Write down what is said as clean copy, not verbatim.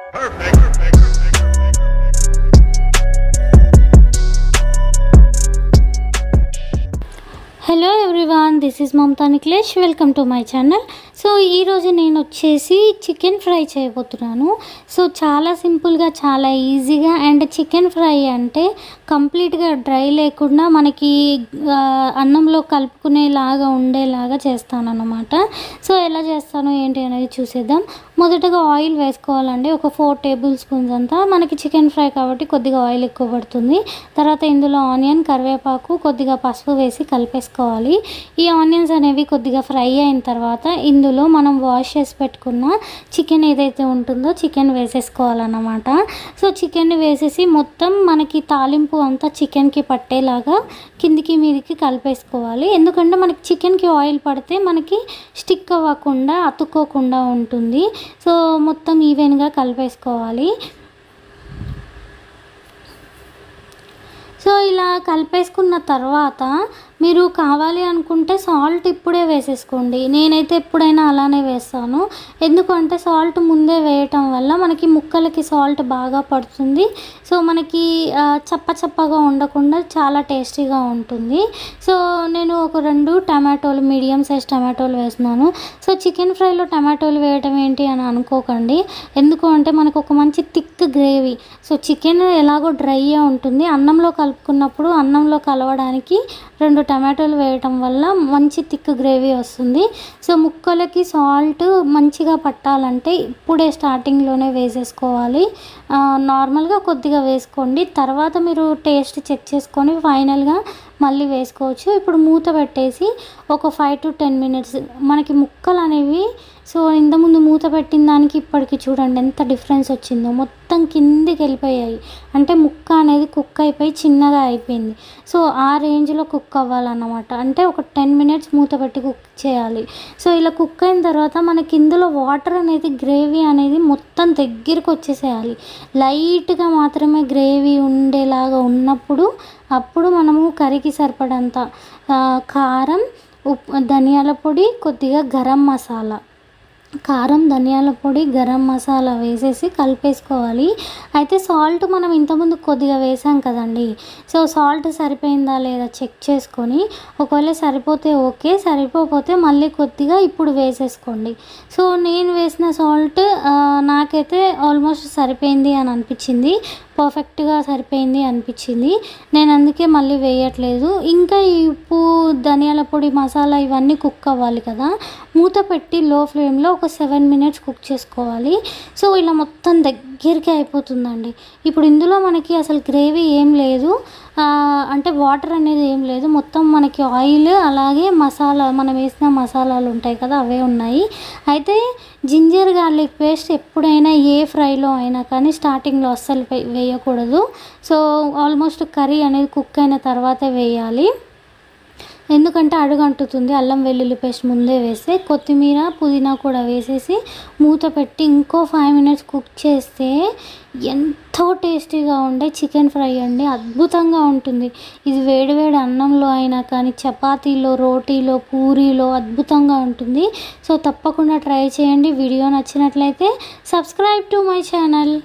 Hello everyone, this is Mamata Nikhilesh. Welcome to my channel. So ఈరోజు నేను వచ్చేసి చికెన్ ఫ్రై చేయబోతున్నాను. సో చాలా సింపుల్గా, చాలా ఈజీగా, అండ్ చికెన్ ఫ్రై అంటే కంప్లీట్గా డ్రై లేకుండా మనకి అన్నంలో కలుపుకునేలాగా ఉండేలాగా చేస్తాను అన్నమాట. సో ఎలా చేస్తాను ఏంటి అనేది చూసేద్దాం. మొదటగా ఆయిల్ వేసుకోవాలండి. ఒక 4 టేబుల్ స్పూన్స్ అంతా. మనకి చికెన్ ఫ్రై కాబట్టి కొద్దిగా ఆయిల్ ఎక్కువ పడుతుంది. తర్వాత ఇందులో ఆనియన్, కరివేపాకు, కొద్దిగా పసుపు వేసి కలిపేసుకోవాలి. ఈ ఆనియన్స్ అనేవి కొద్దిగా ఫ్రై అయిన తర్వాత ఇందులో మనం వాష్ చేసి పెట్టుకున్న చికెన్ ఏదైతే ఉంటుందో చికెన్ వేసేసుకోవాలన్నమాట. సో చికెన్ వేసేసి మొత్తం మనకి తాలింపు అంతా చికెన్కి పట్టేలాగా కిందికి మీదికి కలిపేసుకోవాలి. ఎందుకంటే మనకి చికెన్కి ఆయిల్ పడితే మనకి స్టిక్ అవ్వకుండా, అతుక్కోకుండా ఉంటుంది. సో మొత్తం ఈవెన్గా కలిపేసుకోవాలి. సో ఇలా కలిపేసుకున్న తర్వాత మీరు కావాలి అనుకుంటే సాల్ట్ ఇప్పుడే వేసేసుకోండి. నేనైతే ఎప్పుడైనా అలానే వేస్తాను. ఎందుకంటే సాల్ట్ ముందే వేయటం వల్ల మనకి ముక్కలకి సాల్ట్ బాగా పడుతుంది. సో మనకి చప్పచప్పగా ఉండకుండా చాలా టేస్టీగా ఉంటుంది. సో నేను ఒక 2 టమాటోలు, మీడియం సైజ్ టమాటోలు వేస్తున్నాను. సో చికెన్ ఫ్రైలో టమాటోలు వేయటం ఏంటి అని అనుకోకండి. ఎందుకు అంటే మనకు ఒక మంచి థిక్ గ్రేవీ. సో చికెన్ ఎలాగో డ్రైగా ఉంటుంది, అన్నంలో కలుపుకున్నప్పుడు అన్నంలో కలవడానికి 2 టమాటోలు వేయటం వల్ల మంచి థిక్ గ్రేవీ వస్తుంది. సో ముక్కలకి సాల్ట్ మంచిగా పట్టాలంటే ఇప్పుడే స్టార్టింగ్లోనే వేసేసుకోవాలి. నార్మల్గా కొద్దిగా వేసుకోండి. తర్వాత మీరు టేస్ట్ చెక్ చేసుకొని ఫైనల్గా మళ్ళీ వేసుకోవచ్చు. ఇప్పుడు మూత పెట్టేసి ఒక 5 to 10 minutes మనకి ముక్కలు అనేవి, సో ఇంతకుముందు మూత పెట్టిన దానికి ఇప్పటికి చూడండి ఎంత డిఫరెన్స్ వచ్చిందో. మొత్తం కిందికి వెళ్ళిపోయాయి. అంటే ముక్క అనేది కుక్ అయిపోయి చిన్నగా అయిపోయింది. సో ఆ రేంజ్లో కుక్ అవ్వాలన్నమాట. అంటే ఒక 10 minutes మూత పెట్టి కుక్ చేయాలి. సో ఇలా కుక్ అయిన తర్వాత మనకి ఇందులో వాటర్ అనేది, గ్రేవీ అనేది మొత్తం దగ్గరికి వచ్చేసేయాలి. లైట్గా మాత్రమే గ్రేవీ ఉండేలాగా ఉన్నప్పుడు అప్పుడు మనము కర్రీకి సరిపడంత కారం, ఉప్పు, ధనియాల పొడి, కొద్దిగా గరం మసాలా, కారం, ధనియాల పొడి, గరం మసాలా వేసేసి కలిపేసుకోవాలి. అయితే సాల్ట్ మనం ఇంతకుముందు కొద్దిగా వేసాం కదండి. సో సాల్ట్ సరిపోయిందా లేదా చెక్ చేసుకొని, ఒకవేళ సరిపోతే ఓకే, సరిపోతే మళ్ళీ కొద్దిగా ఇప్పుడు వేసేసుకోండి. సో నేను వేసిన సాల్ట్ నాకైతే ఆల్మోస్ట్ సరిపోయింది అని అనిపించింది. పర్ఫెక్ట్గా సరిపోయింది అనిపించింది. నేను అందుకే మళ్ళీ వేయట్లేదు. ఇంకా ఈ ఉప్పు, ధనియాల పొడి, మసాలా ఇవన్నీ కుక్ అవ్వాలి కదా. మూత పెట్టి లో ఫ్లేమ్లో ఒక 7 minutes కుక్ చేసుకోవాలి. సో ఇలా మొత్తం దగ్గరికి అయిపోతుందండి. ఇప్పుడు ఇందులో మనకి అసలు గ్రేవీ ఏం లేదు, అంటే వాటర్ అనేది ఏం లేదు. మొత్తం మనకి ఆయిల్, అలాగే మసాలా, మనం వేసిన మసాలాలు ఉంటాయి కదా అవే ఉన్నాయి. అయితే జింజర్ గార్లిక్ పేస్ట్ ఎప్పుడైనా ఏ ఫ్రైలో అయినా కానీ స్టార్టింగ్లో అస్సలు వేయకూడదు. సో ఆల్మోస్ట్ కర్రీ అనేది కుక్ అయిన తర్వాతే వేయాలి. ఎందుకంటే అడుగంటుతుంది. అల్లం వెల్లుల్లి పేస్ట్ ముందే వేస్తే, కొత్తిమీర, పుదీనా కూడా వేసేసి మూత పెట్టి ఇంకో 5 minutes కుక్ చేస్తే ఎంతో టేస్టీగా ఉండే చికెన్ ఫ్రై అండి. అద్భుతంగా ఉంటుంది. ఇది వేడివేడి అన్నంలో అయినా కానీ, చపాతీలో, రోటీలో, పూరీలో అద్భుతంగా ఉంటుంది. సో తప్పకుండా ట్రై చేయండి. వీడియో నచ్చినట్లయితే సబ్స్క్రైబ్ టు మై ఛానల్.